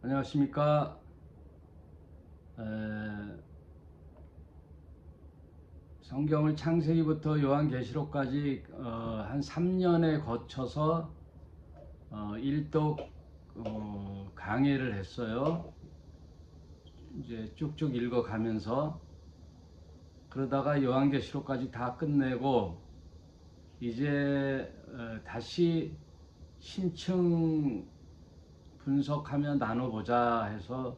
안녕하십니까. 에, 성경을 창세기부터 요한계시록까지 한 3년에 거쳐서 일독 강해를 했어요. 이제 쭉쭉 읽어가면서 그러다가 요한계시록까지 다 끝내고 이제 다시 심층 분석하며 나눠보자 해서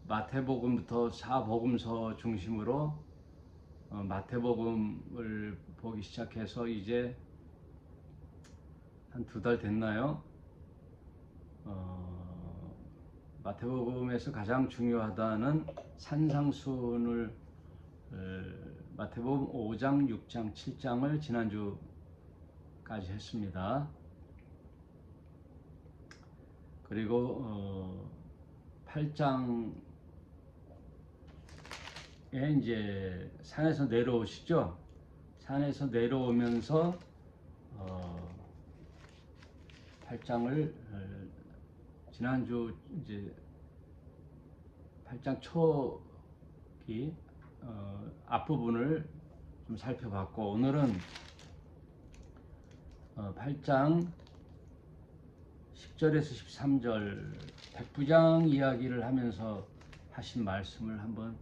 마태복음부터 사복음서 중심으로 마태복음을 보기 시작해서 이제 한 2달 됐나요? 마태복음에서 가장 중요하다는 산상순을 마태복음 5장, 6장, 7장을 지난주까지 했습니다. 그리고 8장에 이제 산에서 내려오시죠. 산에서 내려오면서 8장을 지난주 이제 8장 초기 앞부분을 좀 살펴봤고, 오늘은 8장 10절에서 13절 백부장 이야기를 하면서 하신 말씀을 한번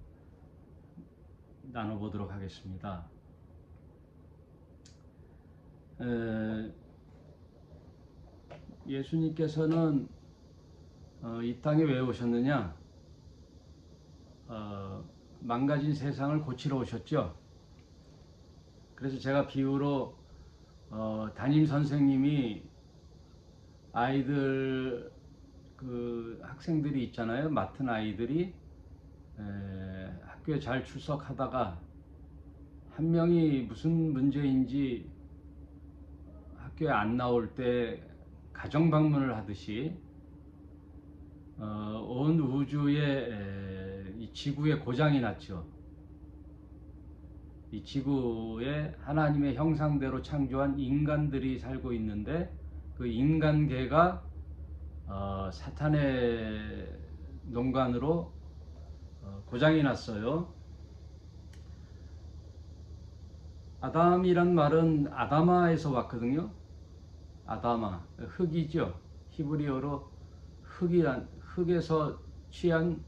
나눠보도록 하겠습니다. 예수님께서는 이 땅에 왜 오셨느냐? 망가진 세상을 고치러 오셨죠. 그래서 제가 비유로 담임 선생님이 아이들 그 학생들이 있잖아요. 맡은 아이들이 학교에 잘 출석하다가 한 명이 무슨 문제인지 학교에 안 나올 때 가정 방문을 하듯이 온 우주에 이 지구에 고장이 났죠. 이 지구에 하나님의 형상대로 창조한 인간들이 살고 있는데 그 인간계가 사탄의 농간으로 고장이 났어요. 아담이란 말은 아다마에서 왔거든요. 아다마, 흙이죠. 히브리어로 흙에서 취한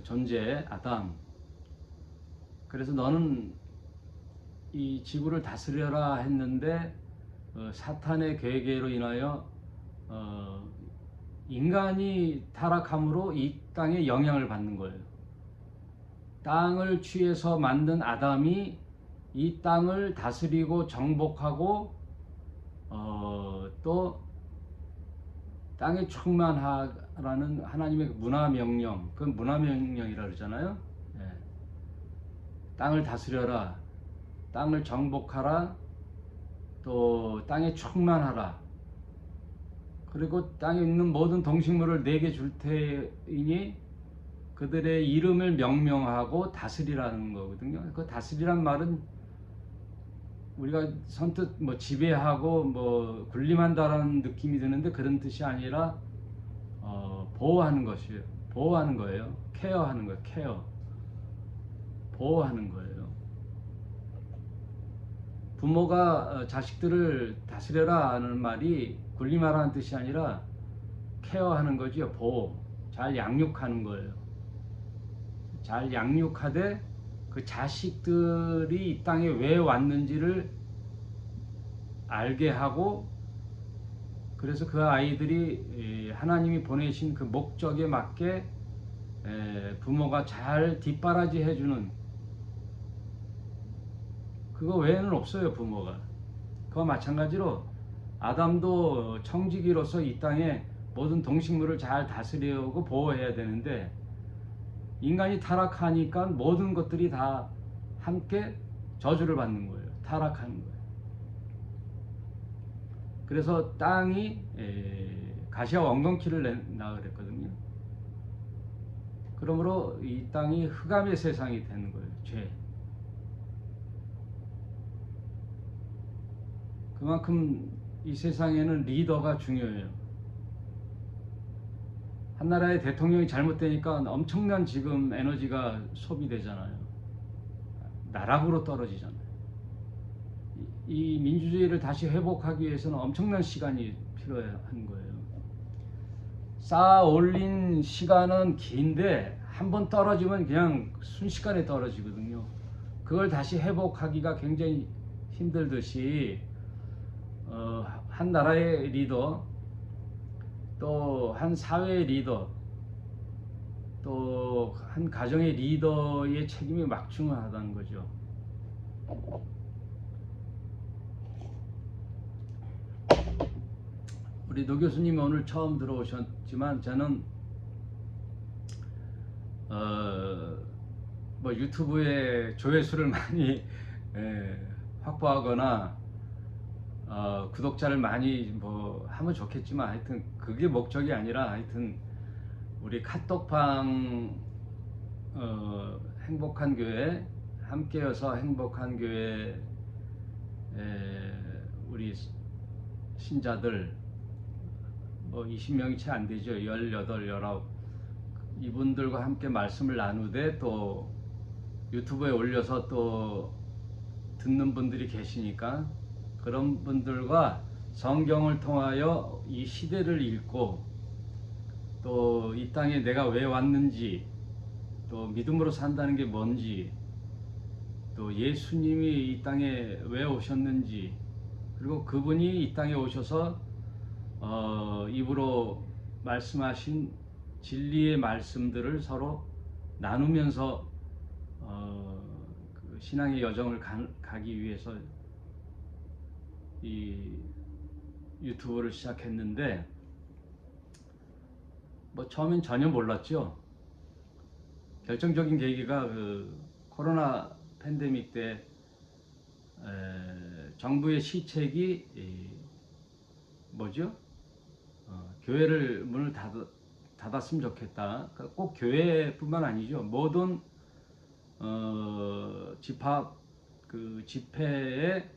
존재, 아담. 그래서 너는 이 지구를 다스려라 했는데 사탄의 계계로 인하여 인간이 타락함으로 이 땅에 영향을 받는 거예요. 땅을 취해서 만든 아담이 이 땅을 다스리고 정복하고 또 땅에 충만하라는 하나님의 문화명령, 그건 문화명령이라 그러잖아요. 예. 땅을 다스려라, 땅을 정복하라, 또 땅에 충만하라. 그리고 땅에 있는 모든 동식물을 내게 줄 테이니 그들의 이름을 명명하고 다스리라는 거거든요. 그 다스리란 말은 우리가 선뜻 뭐 지배하고 뭐 군림한다라는 느낌이 드는데 그런 뜻이 아니라 보호하는 것이에요. 보호하는 거예요. 케어하는 거예요. 케어. 보호하는 거예요. 부모가 자식들을 다스려라 하는 말이 군림하라는 뜻이 아니라 케어하는 거죠. 보호. 잘 양육하는 거예요. 잘 양육하되 그 자식들이 이 땅에 왜 왔는지를 알게 하고, 그래서 그 아이들이 하나님이 보내신 그 목적에 맞게 부모가 잘 뒷바라지 해주는, 그거 외에는 없어요. 부모가. 그와 마찬가지로 아담도 청지기로서 이 땅에 모든 동식물을 잘 다스려오고 보호해야 되는데 인간이 타락하니까 모든 것들이 다 함께 저주를 받는 거예요. 타락하는 거예요. 그래서 땅이 가시와 엉겅퀴를 낸다 그랬거든요. 그러므로 이 땅이 흑암의 세상이 되는 거예요. 죄. 그만큼 이 세상에는 리더가 중요해요. 한 나라의 대통령이 잘못되니까 엄청난 지금 에너지가 소비되잖아요. 나락으로 떨어지잖아요. 이 민주주의를 다시 회복하기 위해서는 엄청난 시간이 필요한 거예요. 쌓아 올린 시간은 긴데 한 번 떨어지면 그냥 순식간에 떨어지거든요. 그걸 다시 회복하기가 굉장히 힘들듯이 한 나라의 리더, 또 한 사회의 리더, 또 한 가정의 리더의 책임이 막중하다는 거죠. 우리 노 교수님 오늘 처음 들어오셨지만 저는 뭐 유튜브에 조회수를 많이 확보하거나 구독자를 많이 뭐 하면 좋겠지만 하여튼 그게 목적이 아니라 하여튼 우리 카톡방 행복한 교회, 함께여서 행복한 교회 우리 신자들 뭐 20명이 채 안 되죠. 18, 19 이분들과 함께 말씀을 나누되 또 유튜브에 올려서 또 듣는 분들이 계시니까 그런 분들과 성경을 통하여 이 시대를 읽고 또 이 땅에 내가 왜 왔는지, 또 믿음으로 산다는 게 뭔지, 또 예수님이 이 땅에 왜 오셨는지, 그리고 그분이 이 땅에 오셔서 입으로 말씀하신 진리의 말씀들을 서로 나누면서 그 신앙의 여정을 가기 위해서 이 유튜브를 시작했는데 뭐 처음엔 전혀 몰랐죠. 결정적인 계기가 그 코로나 팬데믹 때 정부의 시책이 뭐죠? 교회를 문을 닫았으면 좋겠다. 꼭 교회뿐만 아니죠. 모든 집합 그 집회에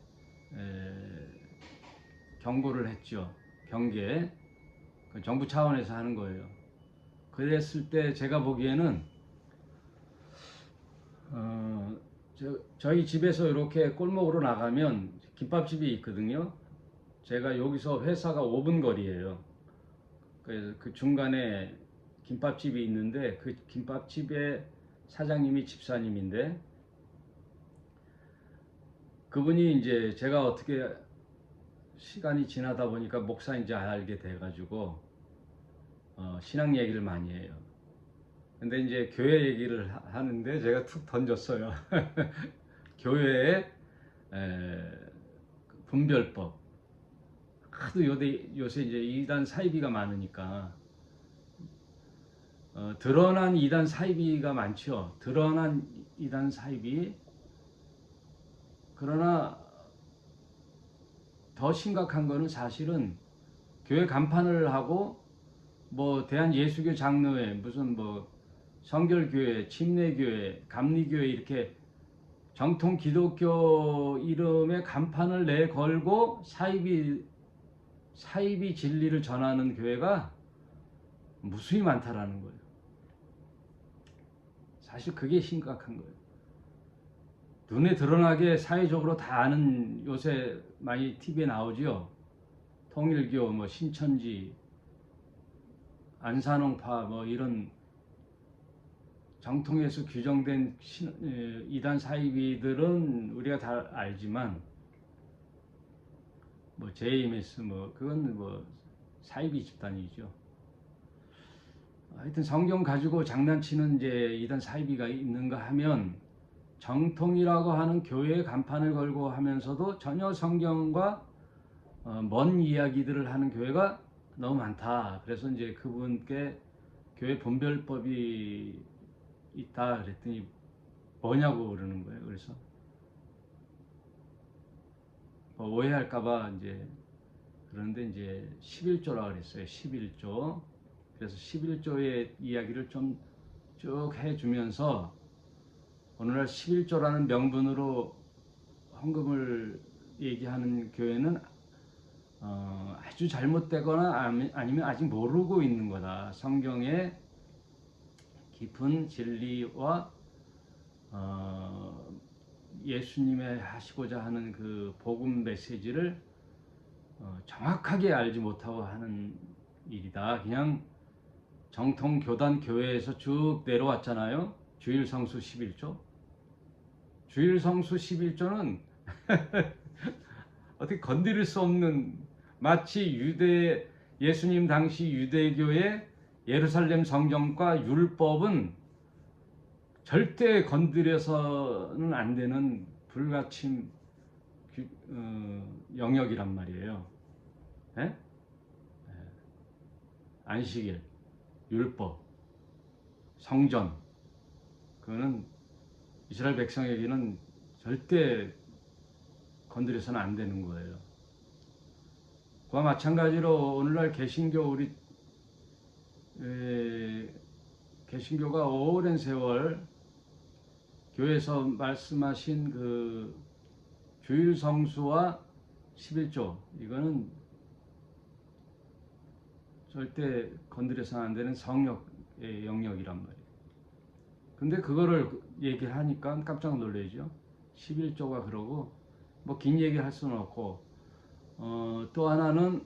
경고를 했죠. 경계. 그 정부 차원에서 하는 거예요. 그랬을 때 제가 보기에는 저희 집에서 이렇게 골목으로 나가면 김밥집이 있거든요. 제가 여기서 회사가 5분 거리예요. 그래서 그 중간에 김밥집이 있는데 그 김밥집의 사장님이 집사님인데 그분이 이제 제가 어떻게 시간이 지나다 보니까 목사인지 알게 돼가지고 신앙 얘기를 많이 해요. 근데 이제 교회 얘기를 하는데 제가 툭 던졌어요. 교회의 분별법. 하도 요새 이제 이단 사이비가 많으니까 드러난 이단 사이비가 많죠. 드러난 이단 사이비. 그러나 더 심각한 거는 사실은 교회 간판을 하고 뭐 대한예수교 장로회 무슨 뭐 성결교회, 침례교회, 감리교회 이렇게 정통 기독교 이름의 간판을 내걸고 사이비 진리를 전하는 교회가 무수히 많다라는 거예요. 사실 그게 심각한 거예요. 눈에 드러나게 사회적으로 다 아는 요새 많이 TV에 나오죠. 통일교, 뭐 신천지, 안산홍파 뭐 이런 정통에서 규정된 이단 사이비들은 우리가 다 알지만 뭐 JMS 뭐 그건 뭐 사이비 집단이죠. 하여튼 성경 가지고 장난치는 이제 이단 사이비가 있는가 하면 정통이라고 하는 교회의 간판을 걸고 하면서도 전혀 성경과 먼 이야기들을 하는 교회가 너무 많다. 그래서 이제 그분께 교회 분별법이 있다 그랬더니 뭐냐고 그러는 거예요. 그래서 뭐 오해할까봐 이제 그런데 이제 11조라 그랬어요. 11조. 그래서 11조의 이야기를 좀 쭉 해주면서 오늘날 11조라는 명분으로 헌금을 얘기하는 교회는 아주 잘못되거나 아니면 아직 모르고 있는 거다. 성경의 깊은 진리와 예수님의 하시고자 하는 그 복음 메시지를 정확하게 알지 못하고 하는 일이다. 그냥 정통 교단 교회에서 쭉 내려왔잖아요. 주일 성수 11조. 주일 성수 11조는 어떻게 건드릴 수 없는, 마치 예수님 당시 유대교의 예루살렘 성경과 율법은 절대 건드려서는 안 되는 불가침 영역이란 말이에요. 예? 안식일, 율법, 성전, 그거는 이스라엘 백성에게는 절대 건드려서는 안 되는 거예요. 그와 마찬가지로 오늘날 개신교가 오랜 세월 교회에서 말씀하신 그 주일 성수와 11조, 이거는 절대 건드려서는 안 되는 성역의 영역이란 말이에요. 근데 그거를 얘기를 하니까 깜짝 놀라죠. 11조가 그러고 뭐 긴 얘기 할 수는 없고, 또 하나는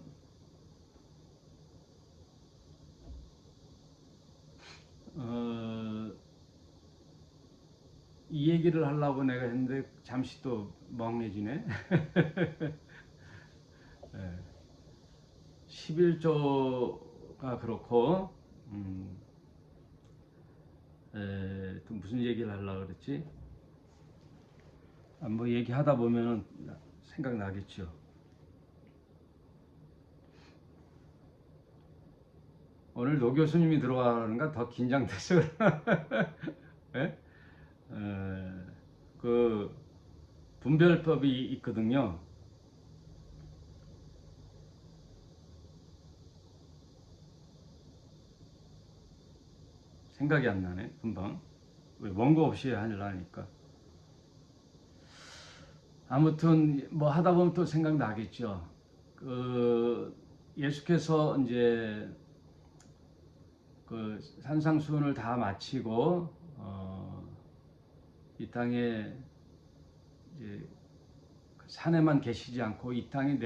이 얘기를 하려고 내가 했는데 잠시 또 멍해지네. 11조가 그렇고, 또 무슨 얘기를 하려고 그랬지? 뭐 얘기하다 보면은 생각나겠죠. 오늘 노 교수님이 들어가는가 더 긴장돼서 네? 그 분별법이 있거든요. 생각이 안 나네 금방. 왜 원고 없이 하려니까. 아무튼 뭐 하다 보면 또 생각나겠죠. 그 예수께서 이제 그 산상수훈을 다 마치고 이 땅에 이제 산에만 계시지 않고 이 땅에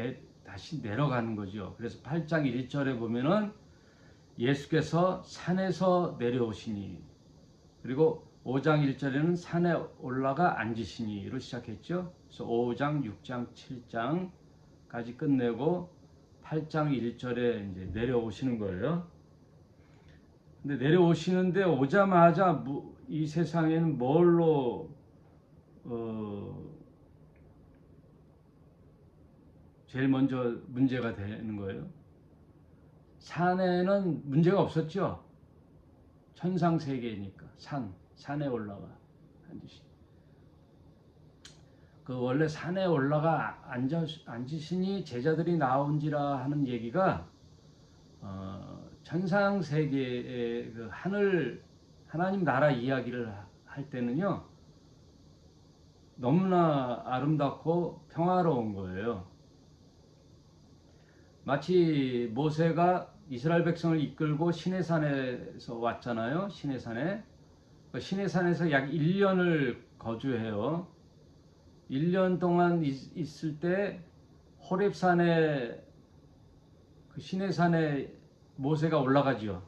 다시 내려가는 거죠. 그래서 8장 1절에 보면은 예수께서 산에서 내려오시니, 그리고 5장 1절에는 산에 올라가 앉으시니로 시작했죠. 그래서 5장, 6장, 7장까지 끝내고 8장 1절에 이제 내려오시는 거예요. 근데 내려오시는데 오자마자 이 세상에는 뭘로 제일 먼저 문제가 되는 거예요? 산에는 문제가 없었죠. 천상세계니까 산에 올라가 앉으시. 그 원래 산에 올라가 앉으시니 제자들이 나온지라 하는 얘기가 천상세계의 그 하나님 나라 이야기를 할 때는요, 너무나 아름답고 평화로운 거예요. 마치 모세가 이스라엘 백성을 이끌고 시내산에서 왔잖아요. 시내산에. 시내산에서 약 1년을 거주해요. 1년 동안 있을 때 호렙산에, 그 시내산에 모세가 올라가죠.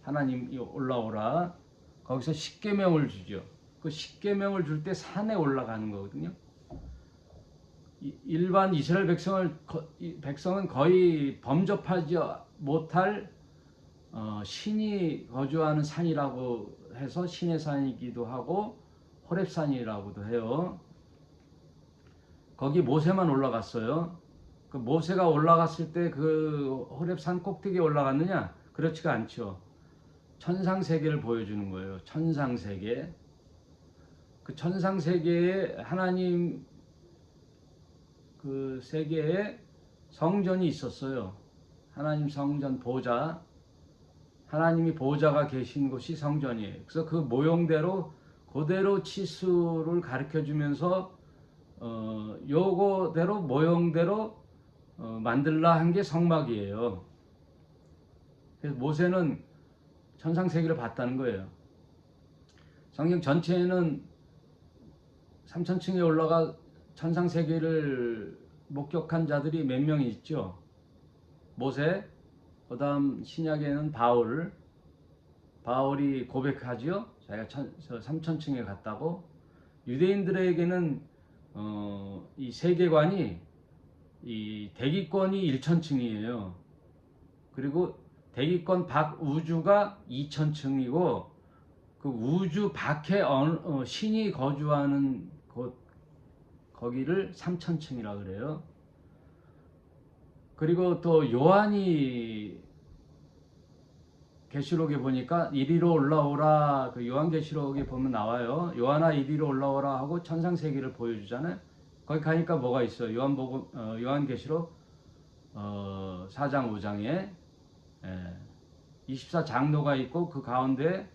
하나님이 올라오라. 거기서 십계명을 주죠. 그 십계명을 줄 때 산에 올라가는 거거든요. 일반 이스라엘 백성은 거의 범접하지 못할 신이 거주하는 산이라고 해서 신의 산이기도 하고 호렙산이라고도 해요. 거기 모세만 올라갔어요. 그 모세가 올라갔을 때 그 호렙산 꼭대기에 올라갔느냐? 그렇지가 않죠. 천상세계를 보여주는 거예요. 천상세계. 그 천상세계에 하나님 그 세계에 성전이 있었어요. 하나님 성전 보좌, 하나님이 보좌가 계신 곳이 성전이에요. 그래서 그 모형대로 그대로 치수를 가르쳐 주면서 요거대로 모형대로 만들라 한 게 성막이에요. 그래서 모세는 천상세계를 봤다는 거예요. 성경 전체에는 3000층에 올라가 천상세계를 목격한 자들이 몇 명이 있죠. 모세, 그 다음 신약에는 바울이 고백하지요. 자기가 3000층에 갔다고. 유대인들에게는 이 세계관이 이 대기권이 1000층이에요. 그리고 대기권 밖 우주가 2000층이고 그 우주 밖에 신이 거주하는 곳 거기를 3000층이라 그래요. 그리고 또 요한이 계시록에 보니까 이리로 올라오라, 그 요한계시록에 보면 나와요. 요한아 이리로 올라오라 하고 천상세계를 보여주잖아요. 거기 가니까 뭐가 있어요? 요한계시록 4장 5장에 24장로가 있고 그 가운데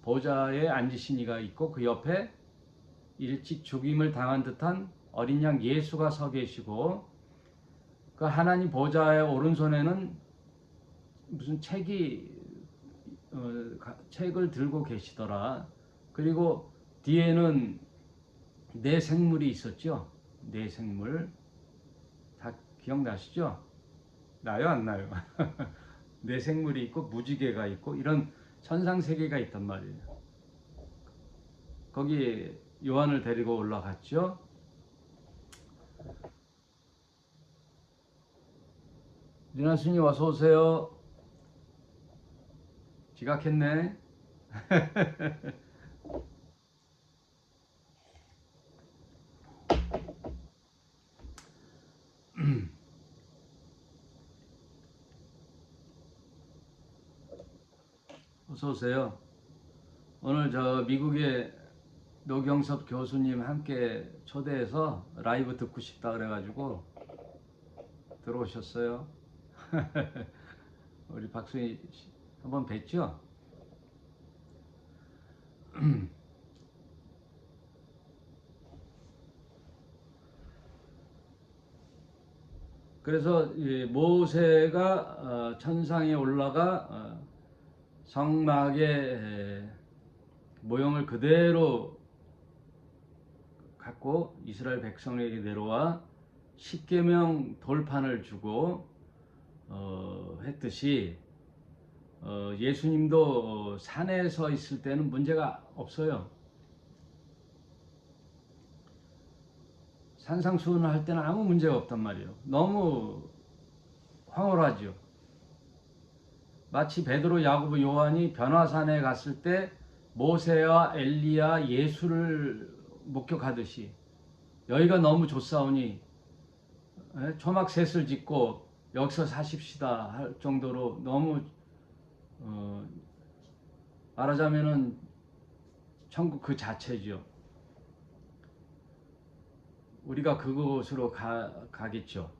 보좌에 앉으신 이가 있고 그 옆에 일찍 죽임을 당한 듯한 어린 양 예수가 서 계시고 그 하나님 보좌의 오른손에는 무슨 책을 들고 계시더라. 그리고 뒤에는 네 생물이 있었죠. 네 생물 다 기억나시죠? 나요 안 나요? 네 생물이 있고 무지개가 있고 이런 천상세계가 있단 말이에요. 거기 요한을 데리고 올라갔죠. 리나스님 어서 오세요. 지각했네. 어서 오세요. 오늘 저 미국의 노경섭 교수님 함께 초대해서 라이브 듣고 싶다 그래가지고 들어오셨어요. 우리 박수희 한번 뵀죠? 그래서 모세가 천상에 올라가 성막의 모형을 그대로 갖고 이스라엘 백성에게 내려와 십계명 돌판을 주고 했듯이 예수님도 산에 서 있을 때는 문제가 없어요. 산상수훈을 할 때는 아무 문제가 없단 말이에요. 너무 황홀하죠. 마치 베드로, 야고보, 요한이 변화산에 갔을 때 모세와 엘리야, 예수를 목격하듯이 여기가 너무 좋사오니 초막셋을 짓고 여기서 사십시다 할 정도로 너무 말하자면은 천국 그 자체죠. 우리가 그곳으로 가겠죠.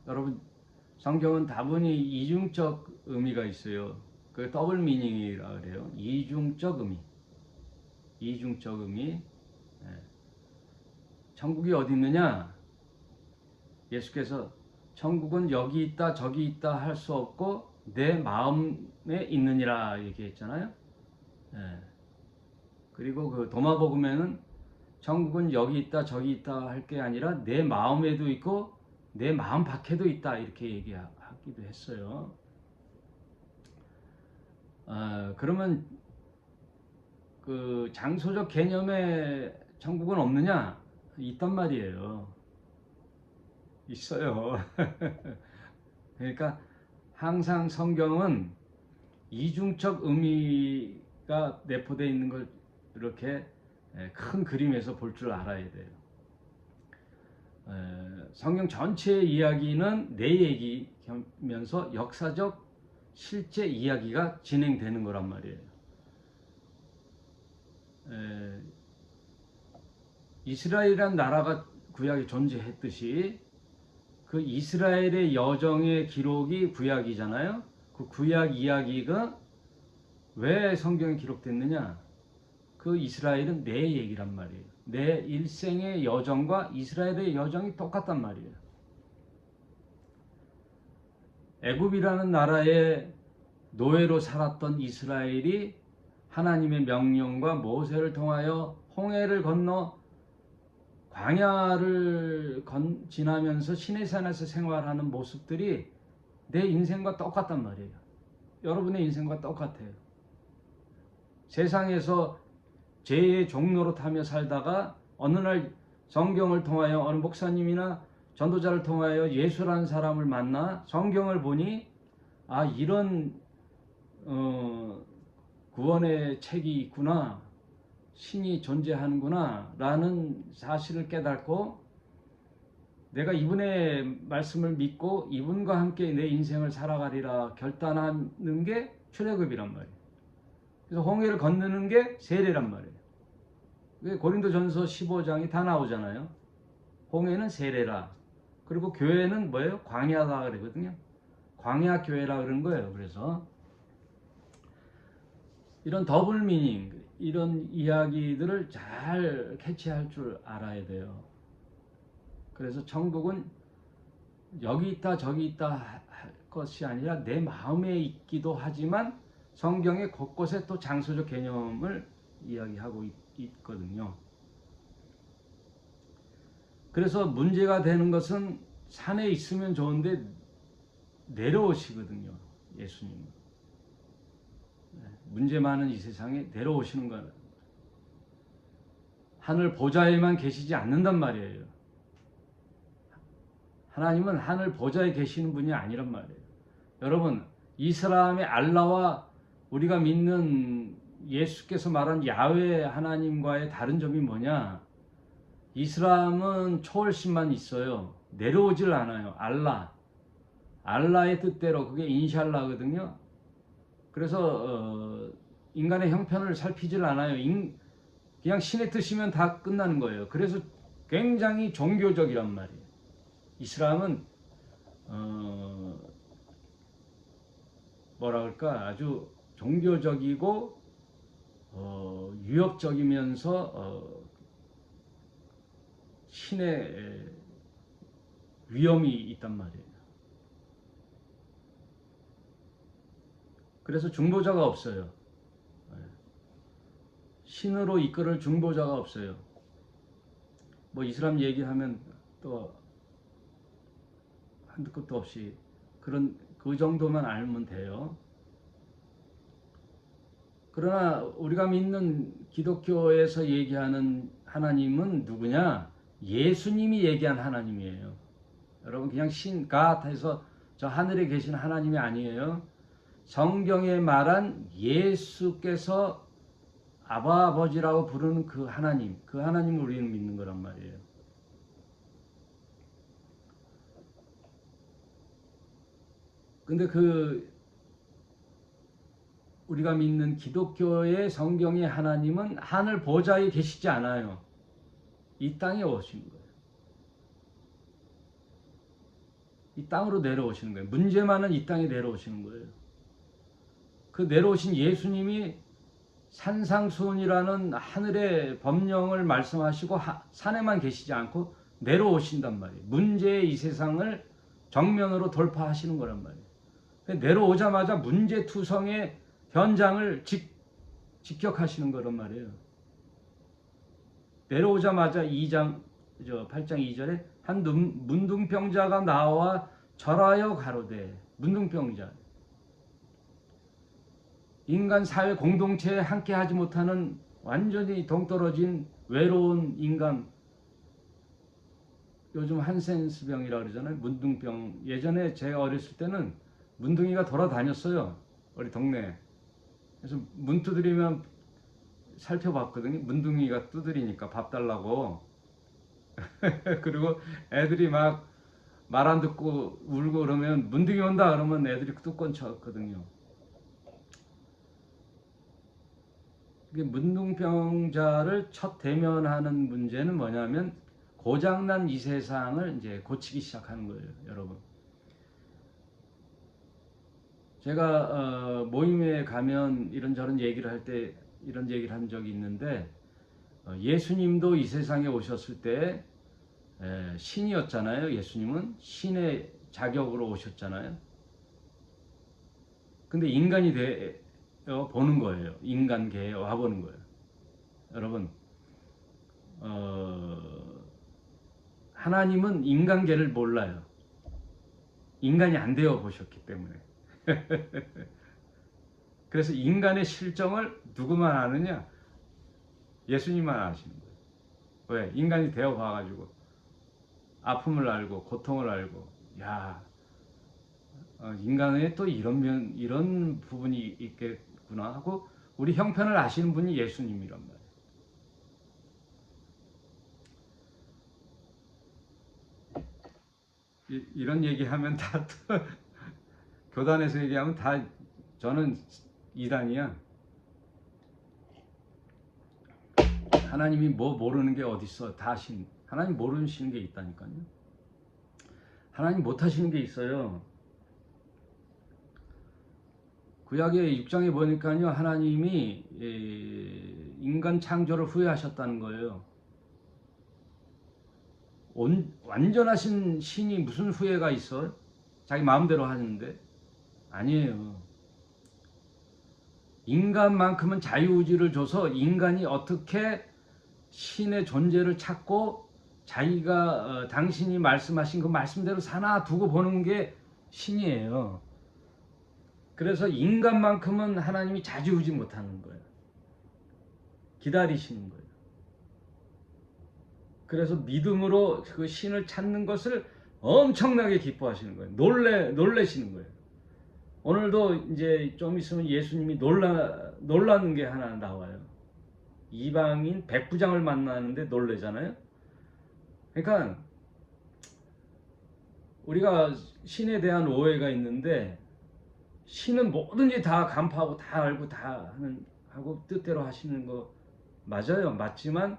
여러분 성경은 다분히 이중적 의미가 있어요. 그 더블 미닝이라 그래요. 이중적 의미. 천국이 어디 있느냐? 예수께서 천국은 여기 있다 저기 있다 할 수 없고 내 마음에 있느니라 얘기했잖아요. 그리고 그 도마복음에는 천국은 여기 있다 저기 있다 할 게 아니라 내 마음에도 있고 내 마음 밖에도 있다 이렇게 얘기하기도 했어요. 그러면 그 장소적 개념의 천국은 없느냐? 있단 말이에요. 있어요. 그러니까 항상 성경은 이중적 의미가 내포되어 있는 걸 이렇게 큰 그림에서 볼 줄 알아야 돼요. 성경 전체의 이야기는 내 얘기면서 역사적 실제 이야기가 진행되는 거란 말이에요. 이스라엘이란 나라가 구약에 존재했듯이 그 이스라엘의 여정의 기록이 구약이잖아요. 그 구약 이야기가 왜 성경에 기록됐느냐? 그 이스라엘은 내 얘기란 말이에요. 내 일생의 여정과 이스라엘의 여정이 똑같단 말이에요. 애굽이라는 나라의 노예로 살았던 이스라엘이 하나님의 명령과 모세를 통하여 홍해를 건너 광야를 지나면서 시내산에서 생활하는 모습들이 내 인생과 똑같단 말이에요. 여러분의 인생과 똑같아요. 세상에서 죄의 종로로 타며 살다가 어느 날 성경을 통하여 어느 목사님이나 전도자를 통하여 예수라는 사람을 만나 성경을 보니 아, 이런 구원의 책이 있구나, 신이 존재하는구나 라는 사실을 깨닫고 내가 이분의 말씀을 믿고 이분과 함께 내 인생을 살아가리라 결단하는 게 출애굽이란 말이에요. 그래서 홍해를 건너는 게 세례란 말이에요. 고린도전서 15장이 다 나오잖아요. 홍해는 세례라. 그리고 교회는 뭐예요? 광야다 그러거든요. 광야 교회라 그런 거예요. 그래서 이런 더블 미닝, 이런 이야기들을 잘 캐치할 줄 알아야 돼요. 그래서 천국은 여기 있다 저기 있다 할 것이 아니라 내 마음에 있기도 하지만 성경의 곳곳에 또 장소적 개념을 이야기하고 있거든요. 그래서 문제가 되는 것은 산에 있으면 좋은데 내려오시거든요. 예수님은. 문제 많은 이 세상에 내려오시는 거예요. 하늘 보좌에만 계시지 않는단 말이에요. 하나님은 하늘 보좌에 계시는 분이 아니란 말이에요. 여러분, 이슬람의 알라와 우리가 믿는 예수께서 말한 야훼 하나님과의 다른 점이 뭐냐? 이슬람은 초월신만 있어요. 내려오질 않아요. 알라의 뜻대로, 그게 인샬라거든요. 그래서 인간의 형편을 살피질 않아요. 그냥 신의 뜻이면 다 끝나는 거예요. 그래서 굉장히 종교적이란 말이에요. 이슬람은 뭐라 그럴까, 아주 종교적이고 유역적이면서 신의 위험이 있단 말이에요. 그래서 중보자가 없어요. 신으로 이끌을 중보자가 없어요. 뭐 이슬람 얘기하면 또 한두 끝도 없이 그 정도만 알면 돼요. 그러나 우리가 믿는 기독교에서 얘기하는 하나님은 누구냐? 예수님이 얘기한 하나님이에요. 여러분, 그냥 신, 갓 해서 저 하늘에 계신 하나님이 아니에요. 성경에 말한 예수께서 아바 아버지라고 부르는 그 하나님을 우리는 믿는 거란 말이에요. 근데 우리가 믿는 기독교의 성경의 하나님은 하늘 보좌에 계시지 않아요. 이 땅에 오시는 거예요. 이 땅으로 내려오시는 거예요. 문제 많은 이 땅에 내려오시는 거예요. 그 내려오신 예수님이 산상수훈이라는 하늘의 법령을 말씀하시고 산에만 계시지 않고 내려오신단 말이에요. 문제의 이 세상을 정면으로 돌파하시는 거란 말이에요. 내려오자마자 문제투성의 현장을 직격하시는 거란 말이에요. 내려오자마자 8장 2절에 한 문둥병자가 나와 절하여 가로되, 문둥병자, 인간 사회 공동체에 함께 하지 못하는 완전히 동떨어진 외로운 인간, 요즘 한센스병이라 그러잖아요. 문둥병. 예전에 제가 어렸을 때는 문둥이가 돌아다녔어요. 우리 동네에. 그래서 문 두드리면 살펴봤거든요. 문둥이가 두드리니까 밥 달라고. 그리고 애들이 막 말 안 듣고 울고 그러면 문둥이 온다 그러면 애들이 뚜껑 쳤거든요. 문둥병자를 첫 대면하는 문제는 뭐냐면 고장난 이 세상을 이제 고치기 시작하는 거예요, 여러분. 제가 모임에 가면 이런저런 얘기를 할 때 이런 얘기를 한 적이 있는데 예수님도 이 세상에 오셨을 때 신이었잖아요. 예수님은 신의 자격으로 오셨잖아요. 근데 인간이 되어 보는 거예요. 인간계에 와보는 거예요. 여러분, 하나님은 인간계를 몰라요. 인간이 안 되어 보셨기 때문에. 그래서 인간의 실정을 누구만 아느냐? 예수님만 아시는 거예요. 왜? 인간이 되어 봐가지고 아픔을 알고 고통을 알고, 야, 인간에 또 이런 부분이 있겠구나 하고 우리 형편을 아시는 분이 예수님이란 말이에요. 이런 얘기하면 다 교단에서 얘기하면 다 저는 이단이야. 하나님이 뭐 모르는 게 어딨어. 다 아신. 하나님 모르시는 게 있다니까요. 하나님 못 하시는 게 있어요. 구약의 6장에 보니까요. 하나님이 인간 창조를 후회하셨다는 거예요. 완전하신 신이 무슨 후회가 있어? 자기 마음대로 하는데? 아니에요. 인간만큼은 자유의지를 줘서 인간이 어떻게 신의 존재를 찾고 자기가 당신이 말씀하신 그 말씀대로 사나 두고 보는 게 신이에요. 그래서 인간만큼은 하나님이 자주우지 못하는 거예요. 기다리시는 거예요. 그래서 믿음으로 그 신을 찾는 것을 엄청나게 기뻐하시는 거예요. 놀래시는 거예요. 오늘도 이제 좀 있으면 예수님이 놀라는 게 하나 나와요. 이방인 백부장을 만나는데 놀래잖아요. 그러니까 우리가 신에 대한 오해가 있는데 신은 뭐든지 다 간파하고 다 알고 다 하고 뜻대로 하시는 거 맞아요. 맞지만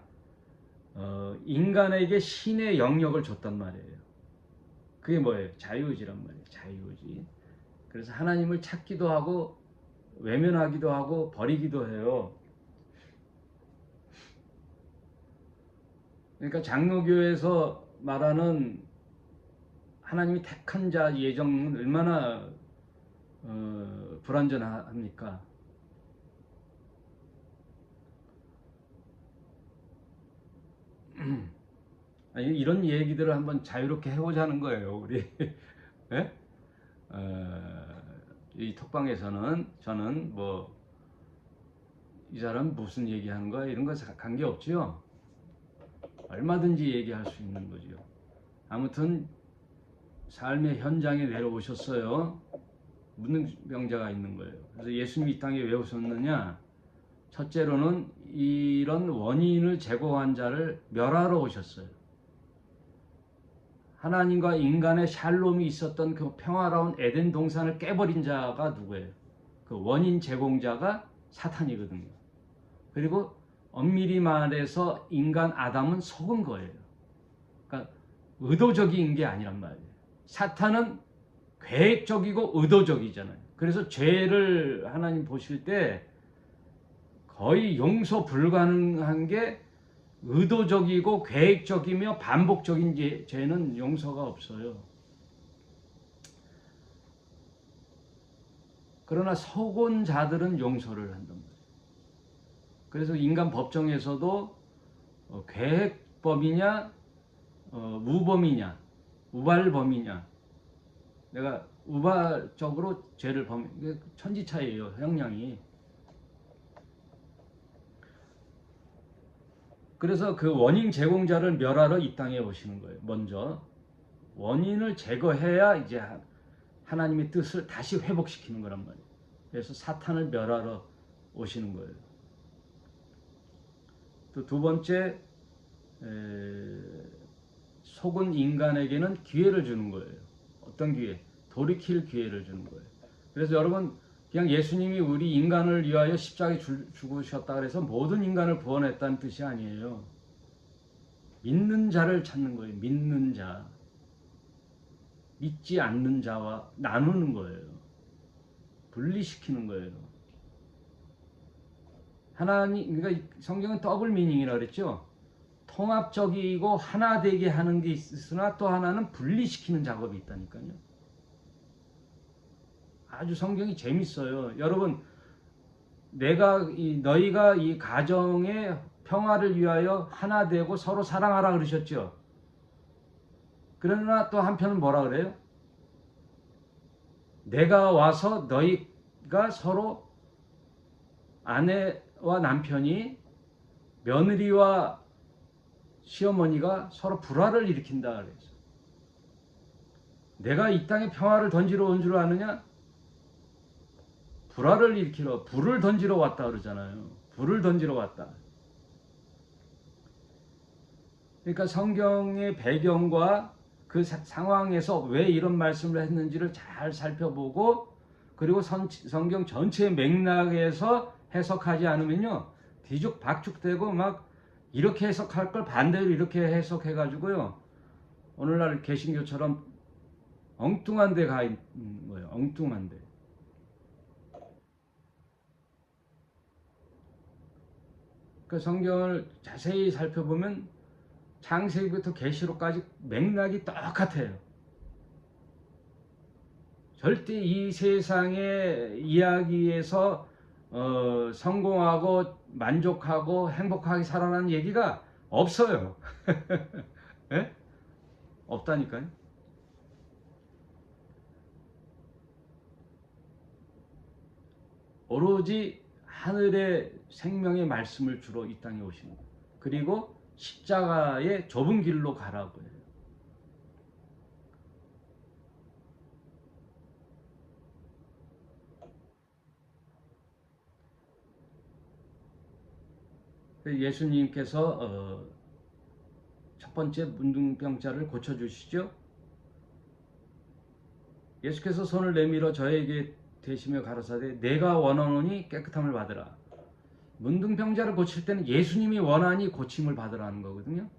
인간에게 신의 영역을 줬단 말이에요. 그게 뭐예요? 자유의지란 말이에요. 자유의지. 그래서 하나님을 찾기도 하고 외면하기도 하고 버리기도 해요. 그러니까 장로교에서 말하는 하나님이 택한 자 예정은 얼마나 불완전합니까? 이런 얘기들을 한번 자유롭게 해보자는 거예요, 우리. 네? 이 톡방에서는 저는 뭐 이 사람 무슨 얘기하는 거야 이런 거 관계 없죠. 얼마든지 얘기할 수 있는 거죠. 아무튼 삶의 현장에 내려오셨어요. 문둥병자가 있는 거예요. 그래서 예수님이 이 땅에 왜 오셨느냐? 첫째로는 이런 원인을 제공한 자를 멸하러 오셨어요. 하나님과 인간의 샬롬이 있었던 그 평화로운 에덴 동산을 깨버린 자가 누구예요? 그 원인 제공자가 사탄이거든요. 그리고 엄밀히 말해서 인간 아담은 속은 거예요. 그러니까 의도적인 게 아니란 말이에요. 사탄은 계획적이고 의도적이잖아요. 그래서 죄를 하나님 보실 때 거의 용서 불가능한 게 의도적이고 계획적이며 반복적인 죄는 용서가 없어요. 그러나 속은 자들은 용서를 한단 말이에요. 그래서 인간 법정에서도 계획범이냐 무범이냐 우발범이냐, 내가 우발적으로 죄를 이게 천지차이예요. 형량이. 그래서 그 원인 제공자를 멸하러 이 땅에 오시는 거예요. 먼저 원인을 제거해야 이제 하나님의 뜻을 다시 회복시키는 거란 말이에요. 그래서 사탄을 멸하러 오시는 거예요. 또 두 번째, 속은 인간에게는 기회를 주는 거예요. 어떤 기회? 돌이킬 기회를 주는 거예요. 그래서 여러분, 그냥 예수님이 우리 인간을 위하여 십자가에 죽으셨다 그래서 모든 인간을 구원했다는 뜻이 아니에요. 믿는 자를 찾는 거예요. 믿는 자. 믿지 않는 자와 나누는 거예요. 분리시키는 거예요. 하나님, 그러니까 성경은 더블 미닝이라 그랬죠. 통합적이고 하나 되게 하는 게 있으나 또 하나는 분리시키는 작업이 있다니까요. 아주 성경이 재밌어요. 여러분, 너희가 이 가정의 평화를 위하여 하나 되고 서로 사랑하라 그러셨죠. 그러나 또 한편은 뭐라 그래요? 내가 와서 너희가 서로 아내와 남편이 며느리와 시어머니가 서로 불화를 일으킨다 그랬어. 내가 이 땅에 평화를 던지러 온 줄 아느냐? 불화를 일으키러 불을 던지러 왔다 그러잖아요. 불을 던지러 왔다. 그러니까 성경의 배경과 그 상황에서 왜 이런 말씀을 했는지를 잘 살펴보고 그리고 성경 전체의 맥락에서 해석하지 않으면요 뒤죽박죽되고 막 이렇게 해석할 걸 반대로 이렇게 해석해가지고요 오늘날 개신교처럼 엉뚱한 데 가 있는 거예요. 엉뚱한 데. 그 성경을 자세히 살펴보면 창세기부터 계시록까지 맥락이 똑같아요. 절대 이 세상의 이야기에서 성공하고 만족하고 행복하게 살아라는 얘기가 없어요. 네? 없다니까요. 오로지 하늘의 생명의 말씀을 주러 이 땅에 오신 거예요. 그리고 십자가의 좁은 길로 가라고 해요. 예수님께서 첫 번째 문둥병자를 고쳐주시죠. 예수께서 손을 내밀어 저에게 대시며 가라사대 내가 원하노니 깨끗함을 받으라. 문둥병자를 고칠 때는 예수님이 원하니 고침을 받으라는 거거든요.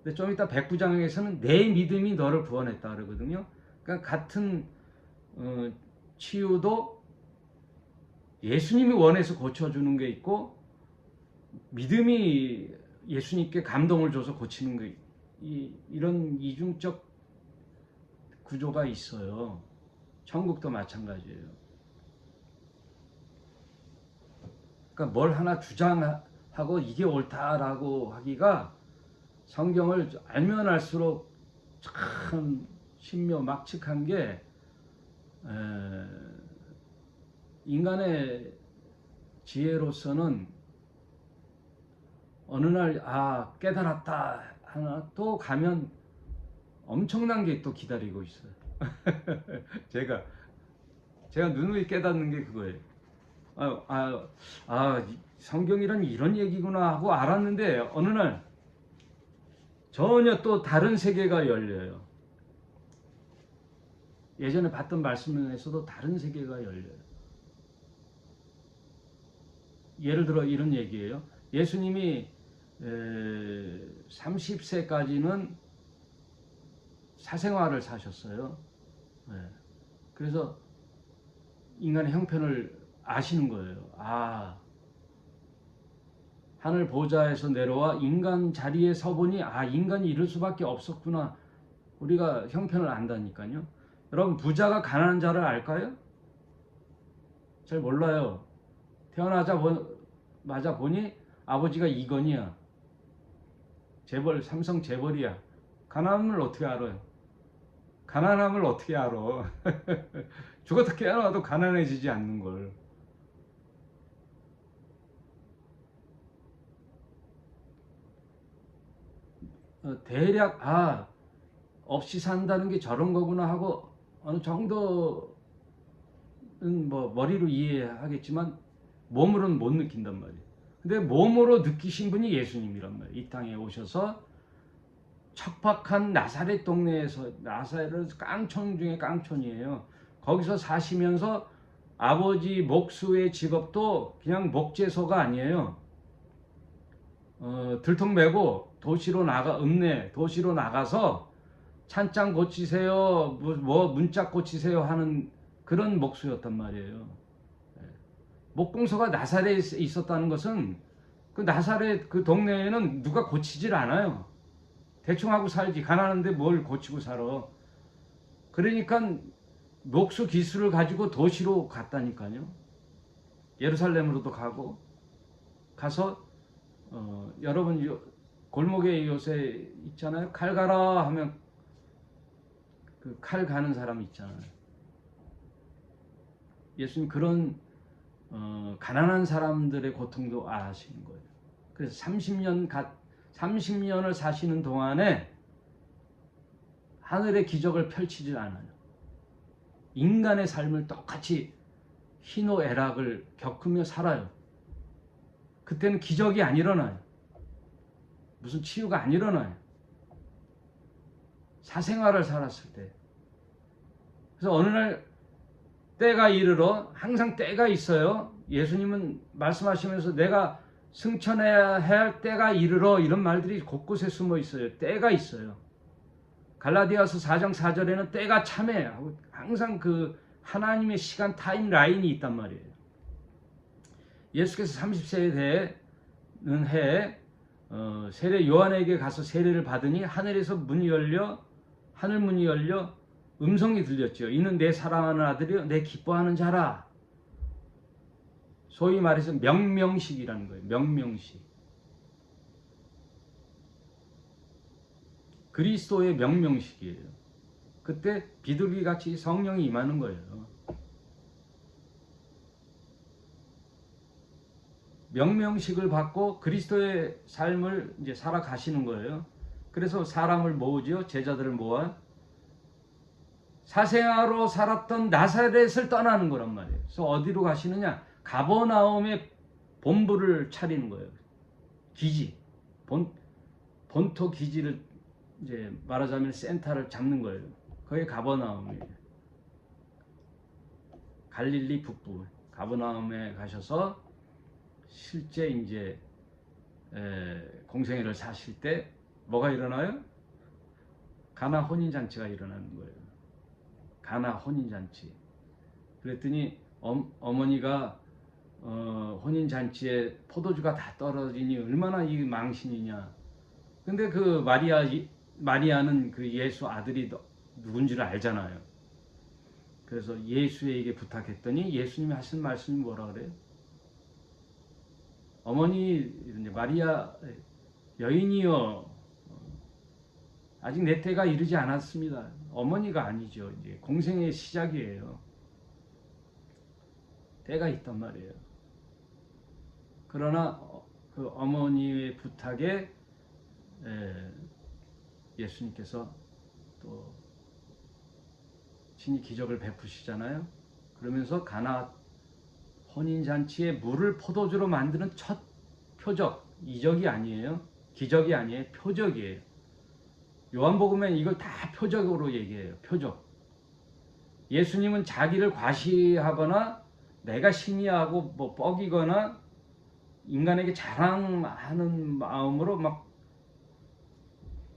근데 좀 이따 백부장에서는 내 믿음이 너를 구원했다 그러거든요. 그러니까 같은 치유도 예수님이 원해서 고쳐주는 게 있고 믿음이 예수님께 감동을 줘서 고치는 게 이런 이중적 구조가 있어요. 천국도 마찬가지예요. 그러니까 뭘 하나 주장하고 이게 옳다라고 하기가 성경을 알면 알수록 참 신묘막측한 게 인간의 지혜로서는 어느 날 깨달았다 하나 또 가면 엄청난 게 또 기다리고 있어요. 제가 누누이 깨닫는 게 그거예요. 성경이란 이런 얘기구나 하고 알았는데 어느 날 전혀 또 다른 세계가 열려요. 예전에 봤던 말씀에서도 다른 세계가 열려요. 예를 들어 이런 얘기예요. 예수님이 30세까지는 사생활을 사셨어요. 그래서 인간의 형편을 아시는 거예요. 하늘 보좌에서 내려와 인간 자리에 서보니 인간이 이럴 수밖에 없었구나. 우리가 형편을 안다니까요. 여러분 부자가 가난한 자를 알까요? 잘 몰라요. 태어나자마자 보니 아버지가 이건희야. 삼성 재벌이야. 가난함을 어떻게 알아요? 가난함을 어떻게 알아? 죽어도 깨어나도 가난해지지 않는 걸. 대략 없이 산다는 게 저런 거구나 하고 어느 정도는 뭐 머리로 이해하겠지만 몸으로는 못 느낀단 말이에요. 근데 몸으로 느끼신 분이 예수님이란 말이에요. 이 땅에 오셔서 척박한 나사렛 동네에서, 나사렛은 깡촌 중에 깡촌이에요. 거기서 사시면서 아버지 목수의 직업도 그냥 목재소가 아니에요. 들통매고 도시로 나가서 찬장 고치세요, 문짝 고치세요 하는 그런 목수였단 말이에요. 목공소가 나사렛에 있었다는 것은 그 나사렛 그 동네에는 누가 고치질 않아요. 대충 하고 살지. 가난한데 뭘 고치고 살아. 그러니까 목수 기술을 가지고 도시로 갔다니까요. 예루살렘으로도 가고 가서 여러분 골목에 요새 있잖아요. 칼 가라 하면 그 칼 가는 사람 있잖아요. 예수님 그런 가난한 사람들의 고통도 아시는 거예요. 그래서 30년을 사시는 동안에 하늘의 기적을 펼치질 않아요. 인간의 삶을 똑같이 희노애락을 겪으며 살아요. 그때는 기적이 안 일어나요. 무슨 치유가 안 일어나요. 사생활을 살았을 때. 그래서 어느 날 때가 이르러, 항상 때가 있어요. 예수님은 말씀하시면서 내가 승천해야 할 때가 이르러 이런 말들이 곳곳에 숨어 있어요. 때가 있어요. 갈라디아서 4장 4절에는 때가 참해 하고 항상 그 하나님의 시간 타임 라인이 있단 말이에요. 예수께서 30세에 되는 해에 세례 요한에게 가서 세례를 받으니 하늘에서 문이 열려, 하늘 문이 열려 음성이 들렸죠. 이는 내 사랑하는 아들이요 내 기뻐하는 자라. 소위 말해서 명명식이라는 거예요. 명명식. 그리스도의 명명식이에요. 그때 비둘기같이 성령이 임하는 거예요. 명명식을 받고 그리스도의 삶을 이제 살아가시는 거예요. 그래서 사람을 모으죠. 제자들을 모아 사생아로 살았던 나사렛을 떠나는 거란 말이에요. 그래서 어디로 가시느냐? 가버나움에 본부를 차리는 거예요. 기지, 본토 기지를 이제 말하자면 센터를 잡는 거예요. 거기 가버나움이에요. 갈릴리 북부 가버나움에 가셔서 실제 이제 공생애를 사실 때 뭐가 일어나요? 가나 혼인잔치가 일어나는 거예요. 가나 혼인잔치. 그랬더니 어머니가 혼인잔치에 포도주가 다 떨어지니 얼마나 이 망신이냐. 근데 그 마리아는 그 예수 아들이 누군지를 알잖아요. 그래서 예수에게 부탁했더니 예수님이 하신 말씀이 뭐라 그래요? 어머니 마리아 여인이여 아직 내 때가 이르지 않았습니다. 어머니가 아니죠. 이제 공생의 시작이에요. 때가 있단 말이에요. 그러나 그 어머니의 부탁에 예수님께서 또 친히 기적을 베푸시잖아요. 그러면서 가나 혼인잔치에 물을 포도주로 만드는 첫 표적, 이적이 아니에요. 기적이 아니에요. 표적이에요. 요한복음엔 이걸 다 표적으로 얘기해요. 표적. 예수님은 자기를 과시하거나 내가 신이하고 뭐 뻐기거나 인간에게 자랑하는 마음으로 막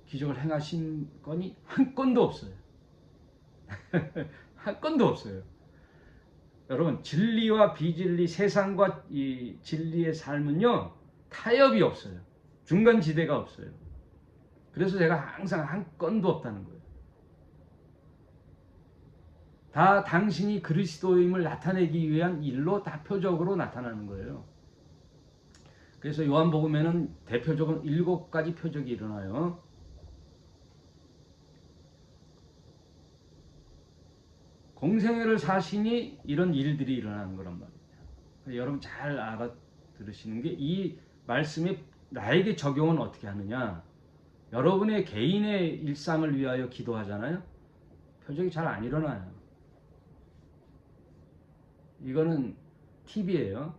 기적을 행하신 건이 한 건도 없어요. 한 건도 없어요. 여러분 진리와 비진리, 세상과 이 진리의 삶은요 타협이 없어요. 중간지대가 없어요. 그래서 제가 항상 한 건도 없다는 거예요. 다 당신이 그리스도임을 나타내기 위한 일로 다 표적으로 나타나는 거예요. 그래서 요한복음에는 대표적으로 7가지 표적이 일어나요. 공생애를 사시니 이런 일들이 일어나는 거란 말이에요. 여러분 잘 알아들으시는 게 이 말씀이 나에게 적용은 어떻게 하느냐. 여러분의 개인의 일상을 위하여 기도하잖아요. 표적이 잘 안 일어나요. 이거는 팁이에요.